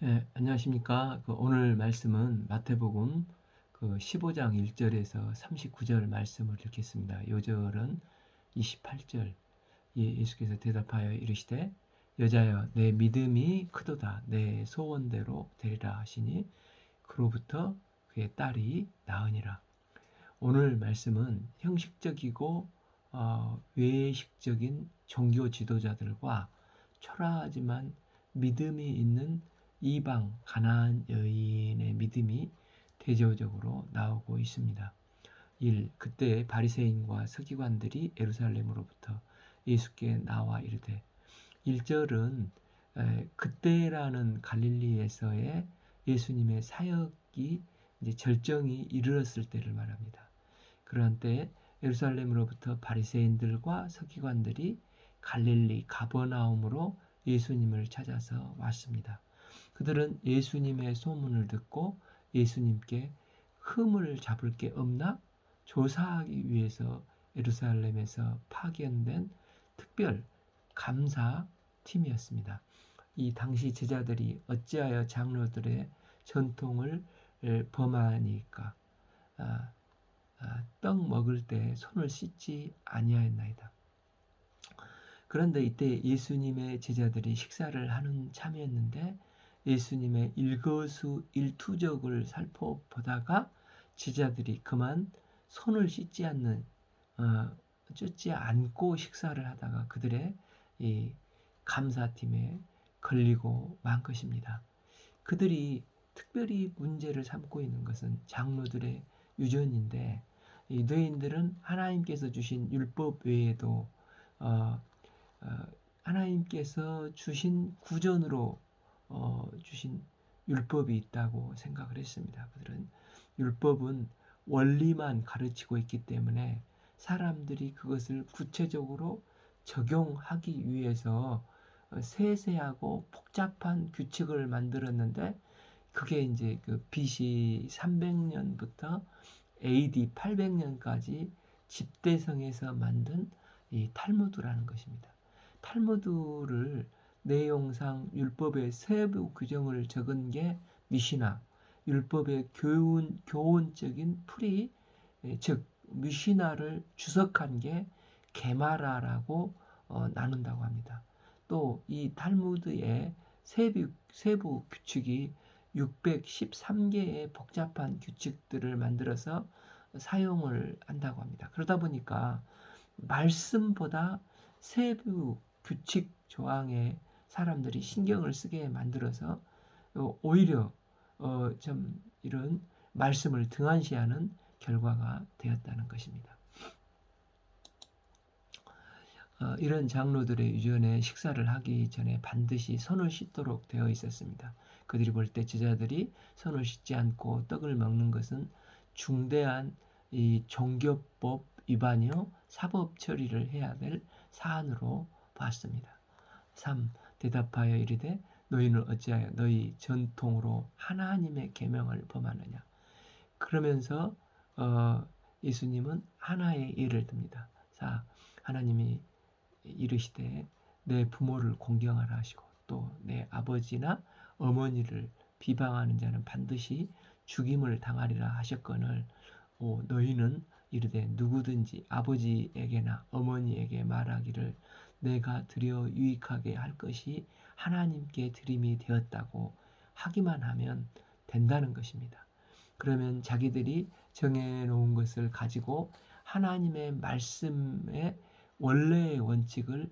예, 안녕하십니까. 오늘 말씀은 마태복음 15장 1절에서 39절 말씀을 읽겠습니다. 요절은 28절. 예수께서 대답하여 이르시되 여자여 내 믿음이 크도다 내 소원대로 되리라 하시니 그로부터 그의 딸이 나으니라. 오늘 말씀은 형식적이고 외식적인 종교 지도자들과 초라하지만 믿음이 있는 이방 가나안 여인의 믿음이 대조적으로 나오고 있습니다. 그때 바리새인과 서기관들이 예루살렘으로부터 예수께 나와 이르되 1절은 그때라는 갈릴리에서의 예수님의 사역이 이제 절정이 이르렀을 때를 말합니다. 그러한 때에 예루살렘으로부터 바리새인들과 서기관들이 갈릴리 가버나움으로 예수님을 찾아서 왔습니다. 그들은 예수님의 소문을 듣고 예수님께 흠을 잡을 게 없나 조사하기 위해서 예루살렘에서 파견된 특별 감사팀이었습니다. 이 당시 제자들이 어찌하여 장로들의 전통을 범하니까 떡 먹을 때 손을 씻지 아니하였나이다. 그런데 이때 예수님의 제자들이 식사를 하는 참이었는데 예수님의 일거수일투족을 살펴보다가 제자들이 그만 손을 씻지 않고 식사를 하다가 그들의 이 감사팀에 걸리고 만 것입니다. 그들이 특별히 문제를 삼고 있는 것은 장로들의 유전인데 이 유대인들은 하나님께서 주신 율법 외에도 어, 하나님께서 주신 구전으로 주신 율법이 있다고 생각을 했습니다. 그들은 율법은 원리만 가르치고 있기 때문에 사람들이 그것을 구체적으로 적용하기 위해서 세세하고 복잡한 규칙을 만들었는데 그게 이제 그 BC 300년부터 AD 800년까지 집대성에서 만든 이 탈무드라는 것입니다. 탈무드를 내용상 율법의 세부 규정을 적은 게 미시나, 율법의 교훈적인 풀이, 즉 미시나를 주석한 게 게마라라고 나눈다고 합니다. 또 이 탈무드의 세부 규칙이 613개의 복잡한 규칙들을 만들어서 사용을 한다고 합니다. 그러다 보니까 말씀보다 세부 규칙 조항에 사람들이 신경을 쓰게 만들어서 오히려 좀 이런 말씀을 등한시하는 결과가 되었다는 것입니다. 이런 장로들의 유전에 식사를 하기 전에 반드시 손을 씻도록 되어 있었습니다. 그들이 볼 때 제자들이 손을 씻지 않고 떡을 먹는 것은 중대한 이 종교법 위반이요 사법 처리를 해야 될 사안으로 봤습니다. 3. 대답하여 이르되 너희는 어찌하여 너희 전통으로 하나님의 계명을 범하느냐. 그러면서 예수님은 하나의 예를 듭니다. 4. 하나님이 이르시되 내 부모를 공경하라 하시고 또 내 아버지나 어머니를 비방하는 자는 반드시 죽임을 당하리라 하셨거늘 너희는 이르되 누구든지 아버지에게나 어머니에게 말하기를 내가 드려 유익하게 할 것이 하나님께 드림이 되었다고 하기만 하면 된다는 것입니다. 그러면 자기들이 정해놓은 것을 가지고 하나님의 말씀의 원래의 원칙을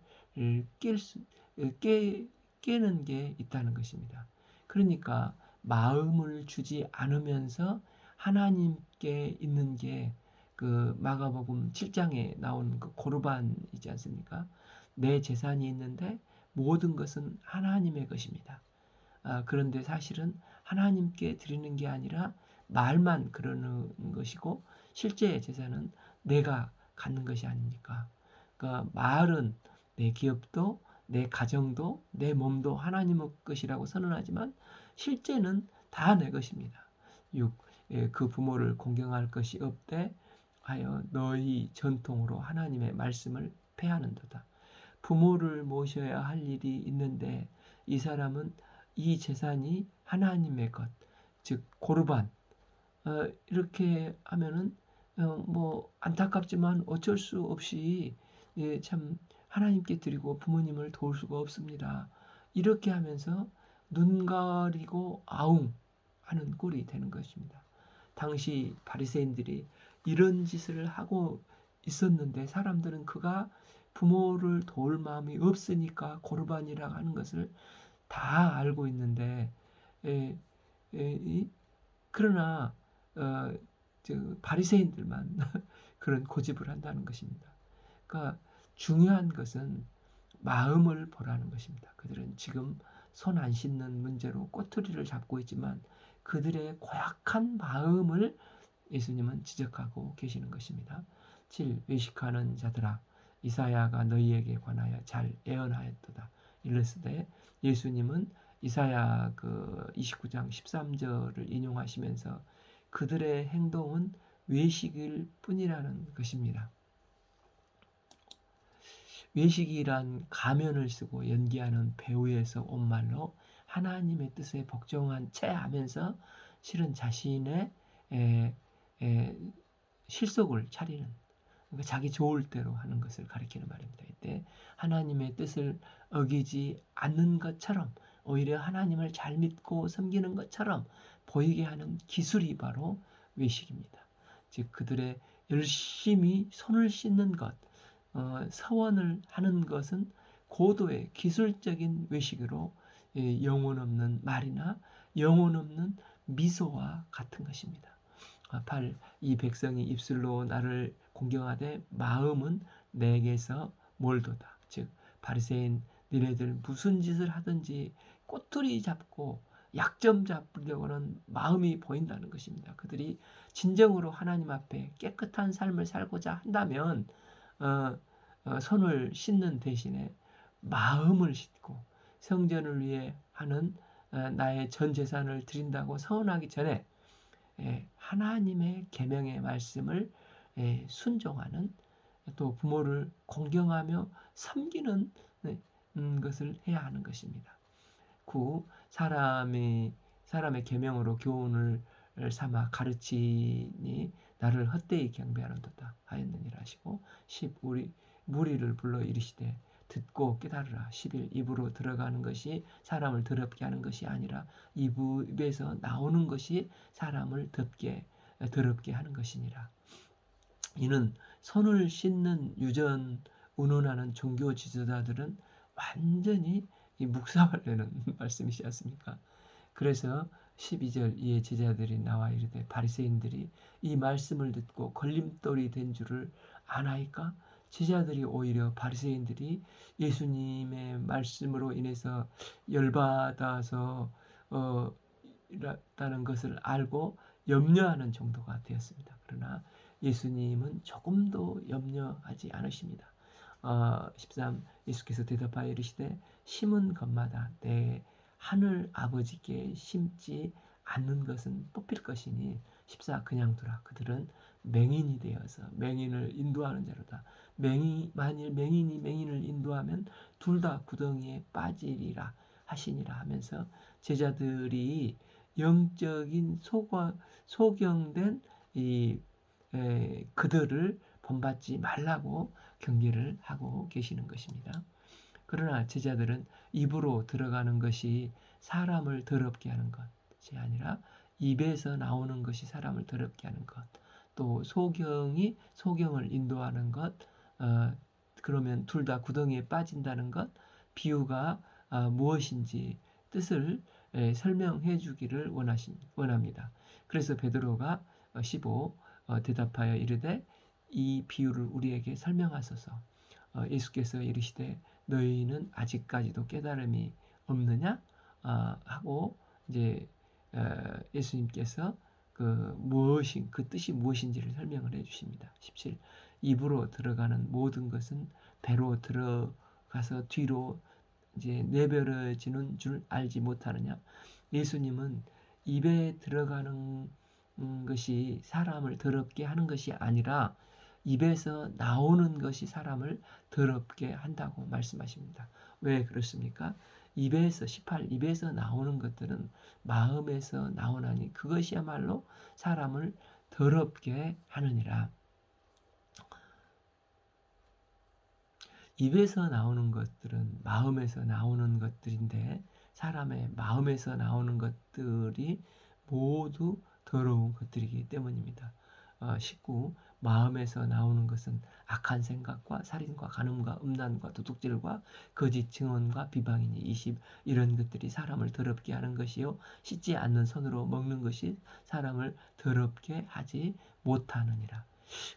깨는 게 있다는 것입니다. 그러니까 마음을 주지 않으면서 하나님께 있는 게 그 마가복음 7장에 나온 그 고르반이지 않습니까? 내 재산이 있는데 모든 것은 하나님의 것입니다. 그런데 사실은 하나님께 드리는 게 아니라 말만 그러는 것이고 실제 재산은 내가 갖는 것이 아닙니까? 그러니까 말은 내 기업도 내 가정도 내 몸도 하나님의 것이라고 선언하지만 실제는 다 내 것입니다. 6. 그 부모를 공경할 것이 없되 하여 너희 전통으로 하나님의 말씀을 폐하는도다. 부모를 모셔야 할 일이 있는데 이 사람은 이 재산이 하나님의 것, 즉 고르반. 이렇게 하면은 뭐 안타깝지만 어쩔 수 없이 참 하나님께 드리고 부모님을 도울 수가 없습니다. 이렇게 하면서 눈 가리고 아웅 하는 꼴이 되는 것입니다. 당시 바리새인들이 이런 짓을 하고 있었는데 사람들은 그가 부모를 도울 마음이 없으니까 고르반이라 하는 것을 다 알고 있는데 에, 그러나 어, 바리새인들만 그런 고집을 한다는 것입니다. 그러니까 중요한 것은 마음을 보라는 것입니다. 그들은 지금 손 안 씻는 문제로 꼬투리를 잡고 있지만 그들의 고약한 마음을 예수님은 지적하고 계시는 것입니다. 7. 외식하는 자들아 이사야가 너희에게 관하여 잘 예언하였도다. 이르시되 예수님은 이사야 29장 13절을 인용하시면서 그들의 행동은 외식일 뿐이라는 것입니다. 외식이란 가면을 쓰고 연기하는 배우에서 온 말로 하나님의 뜻에 복종한 채 하면서 실은 자신의 실속을 차리는, 그러니까 자기 좋을 대로 하는 것을 가리키는 말입니다. 이때 하나님의 뜻을 어기지 않는 것처럼 오히려 하나님을 잘 믿고 섬기는 것처럼 보이게 하는 기술이 바로 외식입니다. 즉 그들의 열심히 손을 씻는 것, 서원을 하는 것은 고도의 기술적인 외식으로 영혼 없는 말이나 영혼 없는 미소와 같은 것입니다. 8. 이 백성이 입술로 나를 공경하되 마음은 내게서 멀도다. 즉 바리새인 니네들 무슨 짓을 하든지 꼬투리 잡고 약점 잡으려고는 마음이 보인다는 것입니다. 그들이 진정으로 하나님 앞에 깨끗한 삶을 살고자 한다면 손을 씻는 대신에 마음을 씻고 성전을 위해 하는 나의 전 재산을 드린다고 서원하기 전에 하나님의 계명의 말씀을 순종하는, 또 부모를 공경하며 섬기는 것을 해야 하는 것입니다. 9. 사람의 계명으로 교훈을 삼아 가르치니 나를 헛되이 경배하는도다 하였느니라 하시고 10. 무리를 불러 이르시되 듣고 깨달으라. 11. 입으로 들어가는 것이 사람을 더럽게 하는 것이 아니라 입에서 나오는 것이 사람을 더럽게 하는 것이니라. 이는 손을 씻는 유전 운운하는 종교 지도자들은 완전히 묵사발되는 말씀이지 않습니까? 그래서 12절 이에 제자들이 나와 이르되 바리새인들이 이 말씀을 듣고 걸림돌이 된 줄을 아나이까? 제자들이 오히려 바리새인들이 예수님의 말씀으로 인해서 열받아서 라는 것을 알고 염려하는 정도가 되었습니다. 그러나 예수님은 조금도 염려하지 않으십니다. 13. 예수께서 대답하여 이르시되 심은 것마다 내 하늘 아버지께 심지 않는 것은 뽑힐 것이니 14. 그냥 두라. 그들은 맹인이 되어서 맹인을 인도하는 자로다. 만일 맹인이 맹인을 인도하면 둘 다 구덩이에 빠지리라 하시니라 하면서 제자들이 영적인 소경된 그들을 본받지 말라고 경계를 하고 계시는 것입니다. 그러나 제자들은 입으로 들어가는 것이 사람을 더럽게 하는 것이 아니라 입에서 나오는 것이 사람을 더럽게 하는 것, 또 소경을 인도하는 것, 그러면 둘 다 구덩이에 빠진다는 것, 비유가 무엇인지 뜻을 설명해 주기를 원합니다. 그래서 베드로가 15 대답하여 이르되 이 비유를 우리에게 설명하소서. 예수께서 이르시되 너희는 아직까지도 깨달음이 없느냐 하고 이제 예수님께서 그 뜻이 무엇인지를 설명을 해주십니다. 17. 입으로 들어가는 모든 것은 배로 들어가서 뒤로 이제 내버려지는 줄 알지 못하느냐. 예수님은 입에 들어가는 것이 사람을 더럽게 하는 것이 아니라 입에서 나오는 것이 사람을 더럽게 한다고 말씀하십니다. 왜 그렇습니까? 입에서 18 입에서 나오는 것들은 마음에서 나오나니 그것이야말로 사람을 더럽게 하느니라. 입에서 나오는 것들은 마음에서 나오는 것들인데 사람의 마음에서 나오는 것들이 모두 더러운 것들이기 때문입니다. 19. 마음에서 나오는 것은 악한 생각과 살인과 간음과 음란과 도둑질과 거짓 증언과 비방이니. 20. 이런 것들이 사람을 더럽게 하는 것이요 씻지 않는 손으로 먹는 것이 사람을 더럽게 하지 못하느니라.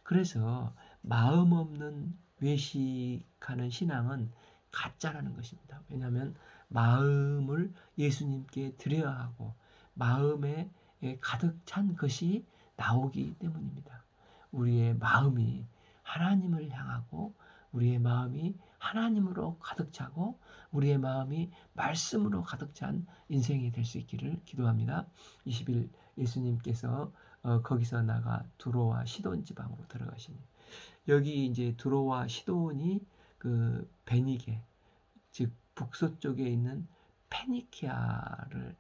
그래서 마음 없는 외식하는 신앙은 가짜라는 것입니다. 왜냐하면 마음을 예수님께 드려야 하고 마음에 가득 찬 것이 나오기 때문입니다. 우리의 마음이 하나님을 향하고 우리의 마음이 하나님으로 가득 차고 우리의 마음이 말씀으로 가득 찬 인생이 될 수 있기를 기도합니다. 20일 예수님께서 거기서 나가 두로와 시돈 지방으로 들어가시니 여기 이제 두로와 시돈이 그 베니게 즉 북서쪽에 있는 페니키아를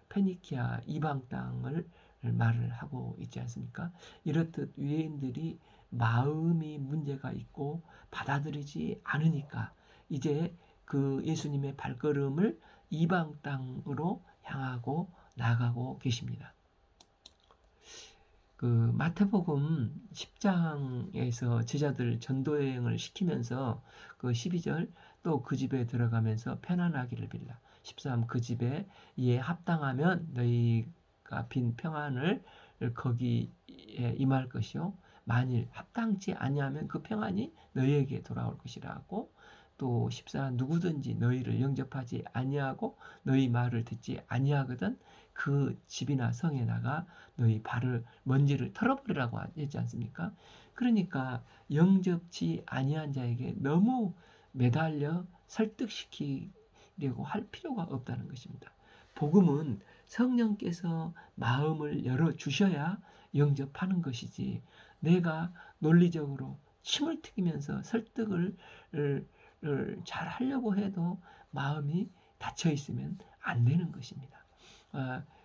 페니키아 이방 땅을 말을 하고 있지 않습니까? 이렇듯 유대인들이 마음이 문제가 있고 받아들이지 않으니까 이제 그 예수님의 발걸음을 이방 땅으로 향하고 나가고 계십니다. 그 마태복음 10장에서 제자들 전도여행을 시키면서 그 12절 또 그 집에 들어가면서 편안하기를 빌라. 13 그 집에 이에 합당하면 너희가 빈 평안을 거기에 임할 것이요 만일 합당치 아니하면 그 평안이 너희에게 돌아올 것이라고. 또 14 누구든지 너희를 영접하지 아니하고 너희 말을 듣지 아니하거든 그 집이나 성에 나가 너희 발을 먼지를 털어버리라고 하지 않습니까? 그러니까 영접치 아니한 자에게 너무 매달려 설득시키려고 할 필요가 없다는 것입니다. 복음은 성령께서 마음을 열어 주셔야 영접하는 것이지 내가 논리적으로 침을 튀기면서 설득을 잘 하려고 해도 마음이 닫혀 있으면 안 되는 것입니다.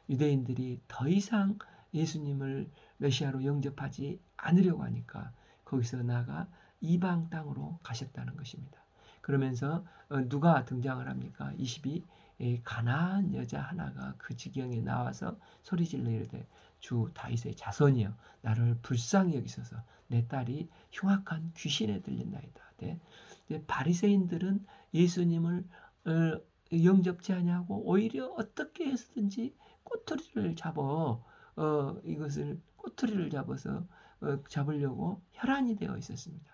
유대인들이 더 이상 예수님을 메시아로 영접하지 않으려고 하니까 거기서 나가 이방 땅으로 가셨다는 것입니다. 그러면서 누가 등장을 합니까? 22 가나안 여자 하나가 그 지경에 나와서 소리질러 이르되 주 다윗의 자손이여 나를 불쌍히 여기소서 내 딸이 흉악한 귀신에 들린나이다. 네. 바리새인들은 예수님을 영접지 아니하고 오히려 어떻게 해서든지 꼬투리를 잡아 이것을 꼬투리를 잡아서 잡으려고 혈안이 되어 있었습니다.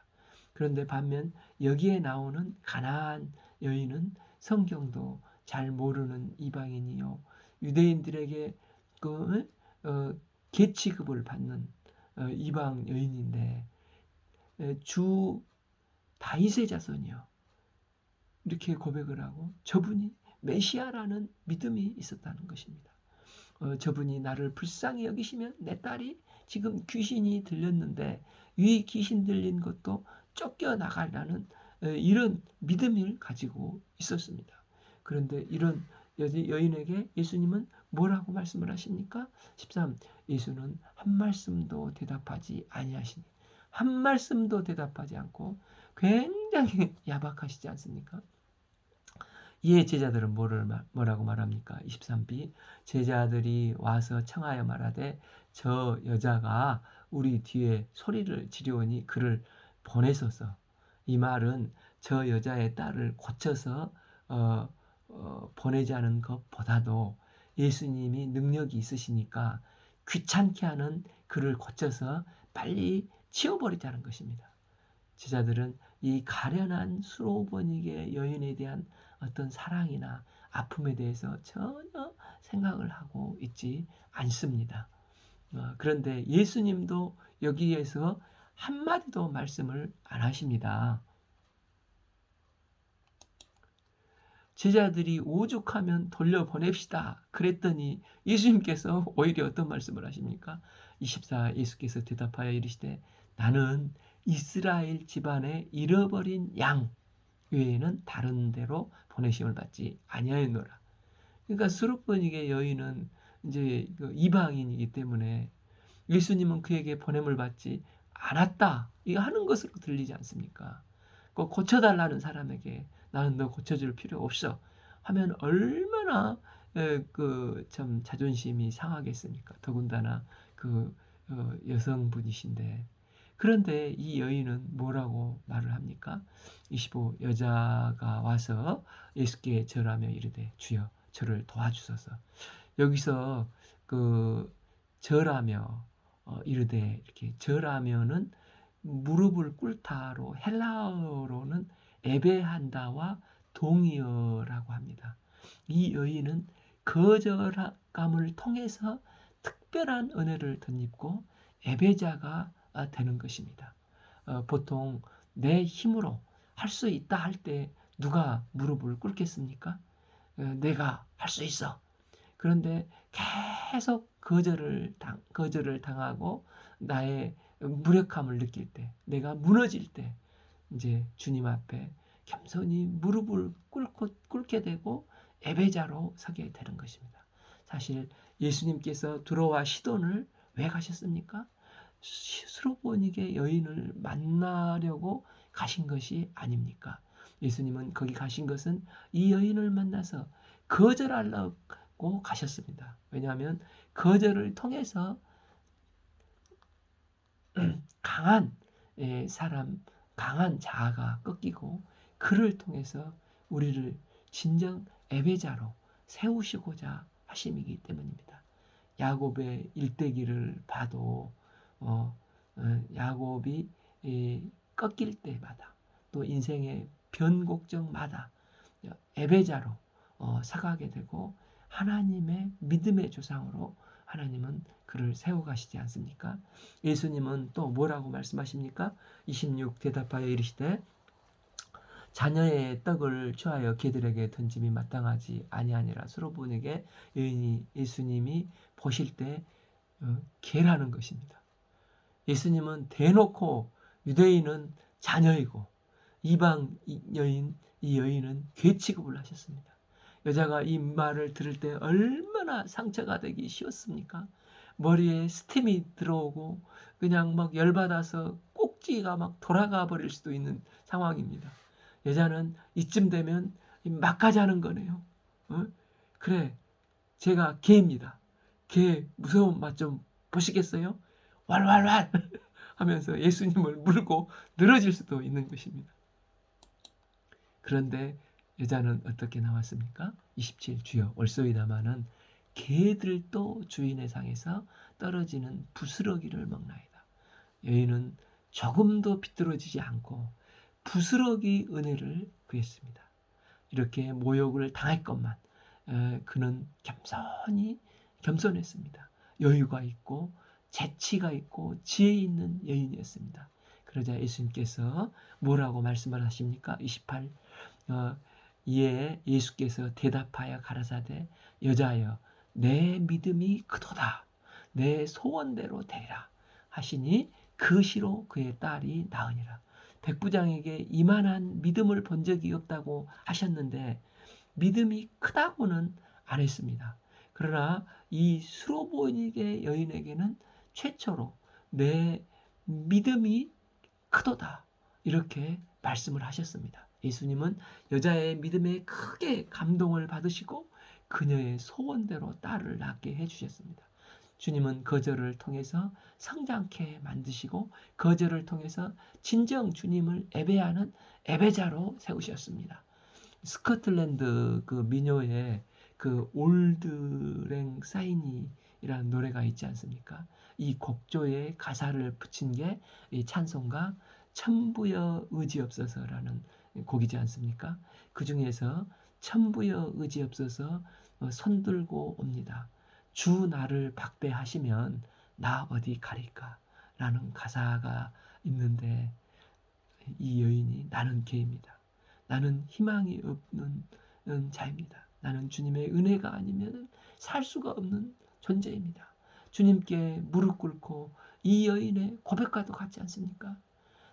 그런데 반면 여기에 나오는 가나안 여인은 성경도 잘 모르는 이방인이요 유대인들에게 그 계취급을 받는 이방 여인인데 주 다윗의 자손이요 이렇게 고백을 하고 저분이 메시아라는 믿음이 있었다는 것입니다. 저분이 나를 불쌍히 여기시면 내 딸이 지금 귀신이 들렸는데 이 귀신 들린 것도 쫓겨나가려는 이런 믿음을 가지고 있었습니다. 그런데 이런 여인에게 예수님은 뭐라고 말씀을 하십니까? 13 예수는 한 말씀도 대답하지 아니하시니 한 말씀도 대답하지 않고 굉장히 야박하시지 않습니까? 이에 제자들은 뭐라고 말합니까? 23b 제자들이 와서 청하여 말하되 저 여자가 우리 뒤에 소리를 지르오니 그를 보내소서. 이 말은 저 여자의 딸을 고쳐서 보내자는 것보다도 예수님이 능력이 있으시니까 귀찮게 하는 그를 고쳐서 빨리 치워버리자는 것입니다. 제자들은 이 가련한 수로버니게 여인에 대한 어떤 사랑이나 아픔에 대해서 전혀 생각을 하고 있지 않습니다. 그런데 예수님도 여기에서 한마디도 말씀을 안 하십니다. 제자들이 오죽하면 돌려보냅시다. 그랬더니 예수님께서 오히려 어떤 말씀을 하십니까? 24 예수께서 대답하여 이르시되 나는 이스라엘 집안의 잃어버린 양 외에는 다른 데로 보내심을 받지 아니하였노라. 그러니까 스룹보니게 여인은 이제 그 이방인이기 때문에 예수님은 그에게 보냄을 받지 않았다. 이거 하는 것으로 들리지 않습니까? 그 고쳐달라는 사람에게 나는 너 고쳐줄 필요 없어 하면 얼마나 그 참 자존심이 상하겠습니까? 더군다나 그 여성분이신데. 그런데 이 여인은 뭐라고 말을 합니까? 25 여자가 와서 예수께 절하며 이르되 주여 저를 도와주소서. 여기서 그 절하며 이르되 이렇게 절하며는 무릎을 꿇다로 헬라어로는 예배한다와 동의어라고 합니다. 이 여인은 거절감을 통해서 특별한 은혜를 덧입고 예배자가 되는 것입니다. 보통 내 힘으로 할 수 있다 할 때 누가 무릎을 꿇겠습니까? 내가 할 수 있어. 그런데 계속 거절을 당하고 나의 무력함을 느낄 때, 내가 무너질 때 이제 주님 앞에 겸손히 무릎을 꿇게 되고 예배자로 서게 되는 것입니다. 사실 예수님께서 두로와 시돈을 왜 가셨습니까? 수로보니게 여인을 만나려고 가신 것이 아닙니까? 예수님은 거기 가신 것은 이 여인을 만나서 거절하려고 가셨습니다. 왜냐하면 거절을 통해서 강한 사람, 강한 자아가 꺾이고 그를 통해서 우리를 진정 예배자로 세우시고자 하심이기 때문입니다. 야곱의 일대기를 봐도 야곱이 꺾일 때마다 또 인생의 변곡점마다 예배자로 서가게 되고 하나님의 믿음의 조상으로 하나님은 그를 세워가시지 않습니까? 예수님은 또 뭐라고 말씀하십니까? 26 대답하여 이르시되 자녀의 떡을 취하여 개들에게 던짐이 마땅하지 아니하니라. 수로보니게 여인이 예수님이 보실 때 개라는 것입니다. 예수님은 대놓고 유대인은 자녀이고 이방 여인 이 여인은 개 취급을 하셨습니다. 여자가 이 말을 들을 때 얼마나 상처가 되기 쉬웠습니까? 머리에 스팀이 들어오고 그냥 막 열받아서 꼭지가 막 돌아가 버릴 수도 있는 상황입니다. 여자는 이쯤 되면 막 가자는 거네요. 그래, 제가 개입니다. 개 무서운 맛 좀 보시겠어요? 왈왈왈 하면서 예수님을 물고 늘어질 수도 있는 것입니다. 그런데 여자는 어떻게 나왔습니까? 27 주여 올소이다마는 개들도 주인의 상에서 떨어지는 부스러기를 먹나이다. 여인은 조금도 비뚤어지지 않고 부스러기 은혜를 구했습니다. 이렇게 모욕을 당했건만 그는 겸손했습니다. 여유가 있고 재치가 있고 지혜 있는 여인이었습니다. 그러자 예수님께서 뭐라고 말씀을 하십니까? 28 이에 예수께서 대답하여 가라사대 여자여 내 믿음이 크도다 내 소원대로 되라 하시니 그 시로 그의 딸이 나으니라. 백부장에게 이만한 믿음을 본 적이 없다고 하셨는데 믿음이 크다고는 안 했습니다. 그러나 이 수로보니게 여인에게는 최초로 내 믿음이 크도다 이렇게 말씀을 하셨습니다. 예수님은 여자의 믿음에 크게 감동을 받으시고 그녀의 소원대로 딸을 낳게 해주셨습니다. 주님은 거절을 통해서 성장케 만드시고 거절을 통해서 진정 주님을 예배하는 예배자로 세우셨습니다. 스코틀랜드 그 민요에 그 올드랭 사이니라는 노래가 있지 않습니까? 이 곡조에 가사를 붙인 게 이 찬송가 천부여 의지없어서라는 곡이지 않습니까? 그 중에서 천부여 의지없어서 손들고 옵니다. 주 나를 박배하시면 나 어디 가릴까? 라는 가사가 있는데 이 여인이 나는 개입니다. 나는 희망이 없는 자입니다. 나는 주님의 은혜가 아니면 살 수가 없는 존재입니다. 주님께 무릎 꿇고 이 여인의 고백과도 같지 않습니까?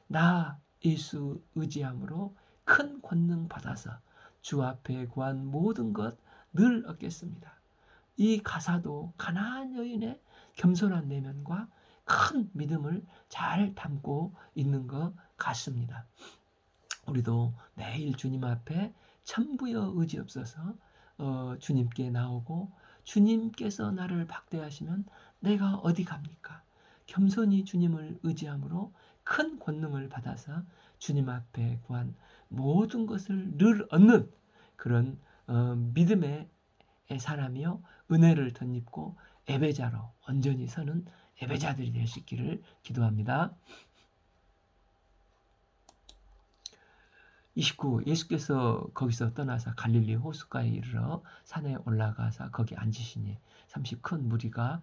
나 예수 의지함으로 큰 권능 받아서 주 앞에 구한 모든 것 늘 얻겠습니다. 이 가사도 가나안 여인의 겸손한 내면과 큰 믿음을 잘 담고 있는 것 같습니다. 우리도 매일 주님 앞에 천부여 의지 없어서 주님께 나오고, 주님께서 나를 박대하시면 내가 어디 갑니까? 겸손히 주님을 의지함으로 큰 권능을 받아서 주님 앞에 구한 모든 것을 늘 얻는 그런 믿음의 사람이요, 은혜를 덧입고 예배자로 온전히 서는 예배자들이 될 수 있기를 기도합니다. 29. 예수께서 거기서 떠나서 갈릴리 호숫가에 이르러 산에 올라가서 거기 앉으시니 30. 큰 무리가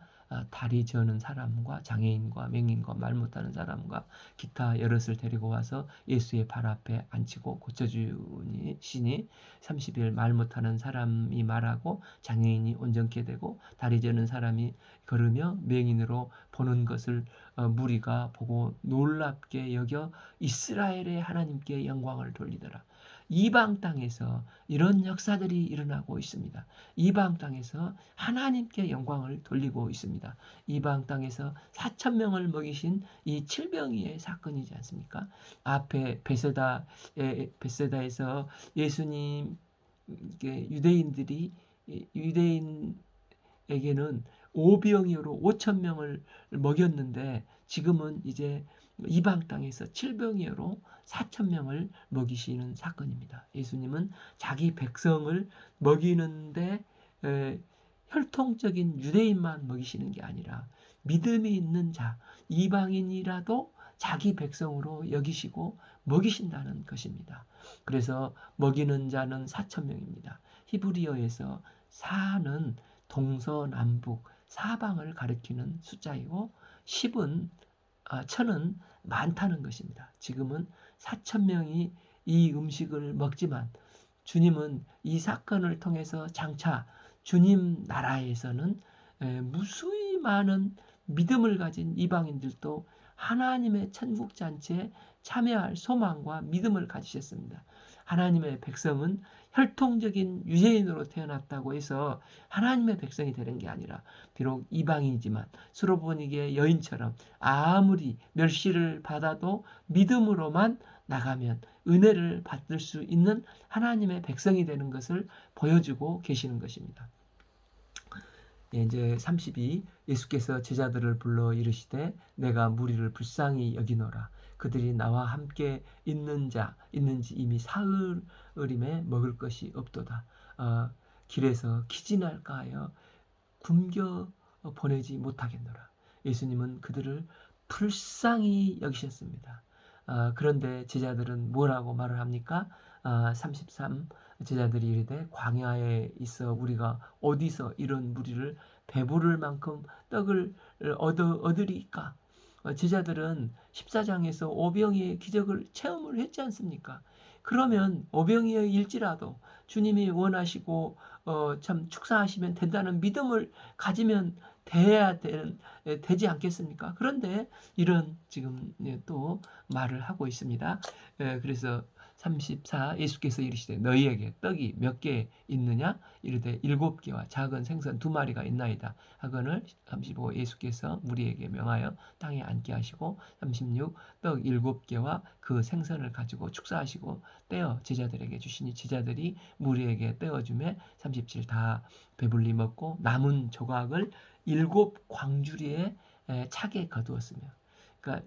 다리 저는 사람과 장애인과 맹인과 말 못하는 사람과 기타 여럿을 데리고 와서 예수의 발 앞에 앉히고 고쳐주시니 31. 말 못하는 사람이 말하고 장애인이 온전케 되고 다리 저는 사람이 걸으며 맹인으로 보는 것을 무리가 보고 놀랍게 여겨 이스라엘의 하나님께 영광을 돌리더라. 이방 땅에서 이런 역사들이 일어나고 있습니다. 이방 땅에서 하나님께 영광을 돌리고 있습니다. 이방 땅에서 4,000명을 먹이신 이 칠병이의 사건이지 않습니까? 앞에 베세다에서 예수님 유대인에게는 오병이어로 5,000명을 먹였는데, 지금은 이제 이방 땅에서 칠병이어로 4,000명을 먹이시는 사건입니다. 예수님은 자기 백성을 먹이는데 혈통적인 유대인만 먹이시는 게 아니라 믿음이 있는 자, 이방인이라도 자기 백성으로 여기시고 먹이신다는 것입니다. 그래서 먹이는 자는 4,000명입니다. 히브리어에서 사는 동서남북 사방을 가리키는 숫자이고 10은 1,000은 많다는 것입니다. 지금은 4,000명이 이 음식을 먹지만 주님은 이 사건을 통해서 장차 주님 나라에서는 무수히 많은 믿음을 가진 이방인들도 하나님의 천국 잔치에 참여할 소망과 믿음을 가지셨습니다. 하나님의 백성은 혈통적인 유대인으로 태어났다고 해서 하나님의 백성이 되는 게 아니라 비록 이방인이지만 수로보니게 여인처럼 아무리 멸시를 받아도 믿음으로만 나가면 은혜를 받을 수 있는 하나님의 백성이 되는 것을 보여주고 계시는 것입니다. 이제 32. 예수께서 제자들을 불러 이르시되 내가 무리를 불쌍히 여기노라. 그들이 나와 함께 있는지 이미 사흘임에 먹을 것이 없도다. 길에서 기진할까 하여 굶겨 보내지 못하겠노라. 예수님은 그들을 불쌍히 여기셨습니다. 그런데 제자들은 뭐라고 말을 합니까? 33. 제자들이 이르되 광야에 있어 우리가 어디서 이런 무리를 배부를 만큼 떡을 얻으리까? 제자들은 14장에서 오병이의 기적을 체험을 했지 않습니까? 그러면 오병이의 일지라도 주님이 원하시고 참 축사하시면 된다는 믿음을 가지면 되지 않겠습니까? 그런데 이런 지금 또 말을 하고 있습니다. 그래서 34. 예수께서 이르시되 너희에게 떡이 몇 개 있느냐? 이르되 7개와 작은 생선 2마리가 있나이다 하거늘 35. 예수께서 무리에게 명하여 땅에 앉게 하시고 36. 떡 7개와 그 생선을 가지고 축사하시고 떼어 제자들에게 주시니 제자들이 무리에게 떼어주매 37. 다 배불리 먹고 남은 조각을 7 광주리에 차게 거두었으며. 그러니까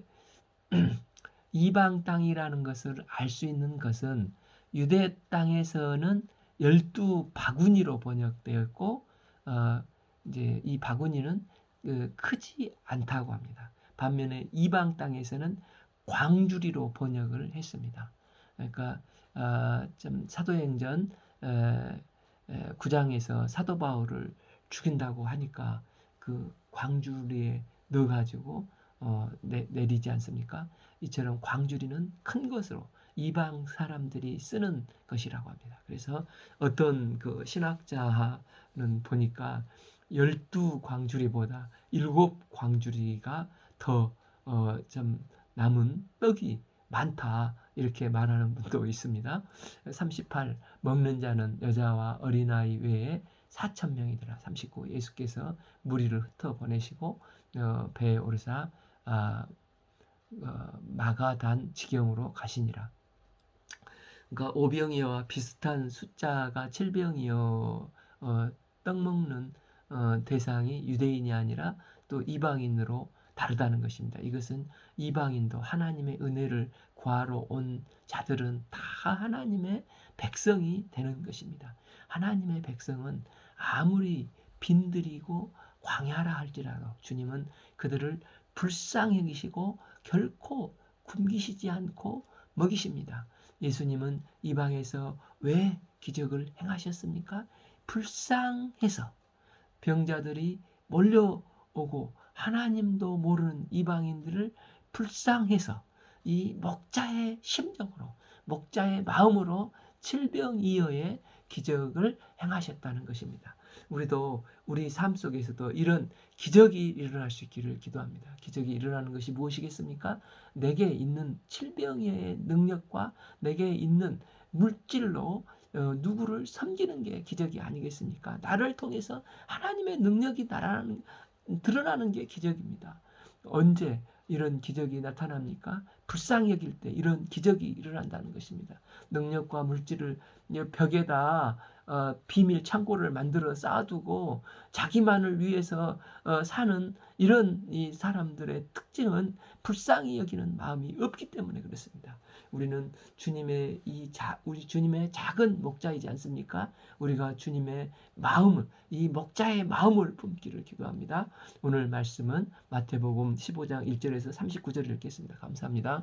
이방 땅이라는 것을 알 수 있는 것은 유대 땅에서는 12바구니로 번역되었고 이제 이 바구니는 크지 않다고 합니다. 반면에 이방 땅에서는 광주리로 번역을 했습니다. 그러니까 좀 사도행전 9장에서 사도 바울을 죽인다고 하니까 그 광주리에 넣어가지고 내리지 않습니까? 이처럼 광주리는 큰 것으로 이방 사람들이 쓰는 것이라고 합니다. 그래서 어떤 그 신학자는 보니까 12광주리보다 7광주리가 더 좀 남은 떡이 많다 이렇게 말하는 분도 있습니다. 38 먹는 자는 여자와 어린아이 외에 4천 명이더라. 39 예수께서 무리를 흩어 보내시고 배에 오르사 마가단 지경으로 가시니라. 그러니까 오병이어와 비슷한 숫자가 7병이어 떡 먹는 대상이 유대인이 아니라 또 이방인으로 다르다는 것입니다. 이것은 이방인도 하나님의 은혜를 구하러 온 자들은 다 하나님의 백성이 되는 것입니다. 하나님의 백성은 아무리 빈들이고 광야라 할지라도 주님은 그들을 불쌍히 여기시고 결코 굶기시지 않고 먹이십니다. 예수님은 이방에서 왜 기적을 행하셨습니까? 불쌍해서 병자들이 몰려오고 하나님도 모르는 이방인들을 불쌍해서 이 목자의 심정으로 목자의 마음으로 칠병이어의 기적을 행하셨다는 것입니다. 우리도 우리 삶 속에서도 이런 기적이 일어날 수 있기를 기도합니다. 기적이 일어나는 것이 무엇이겠습니까? 내게 있는 칠병의 능력과 내게 있는 물질로 누구를 섬기는 게 기적이 아니겠습니까? 나를 통해서 하나님의 능력이 드러나는 게 기적입니다. 언제 이런 기적이 나타납니까? 불쌍히 여길 때 이런 기적이 일어난다는 것입니다. 능력과 물질을 벽에다 비밀 창고를 만들어 쌓아두고 자기만을 위해서 사는 이런 이 사람들의 특징은 불쌍히 여기는 마음이 없기 때문에 그렇습니다. 우리는 우리 주님의 작은 목자이지 않습니까? 우리가 주님의 마음을, 이 목자의 마음을 품기를 기도합니다. 오늘 말씀은 마태복음 15장 1절에서 39절 읽겠습니다. 감사합니다.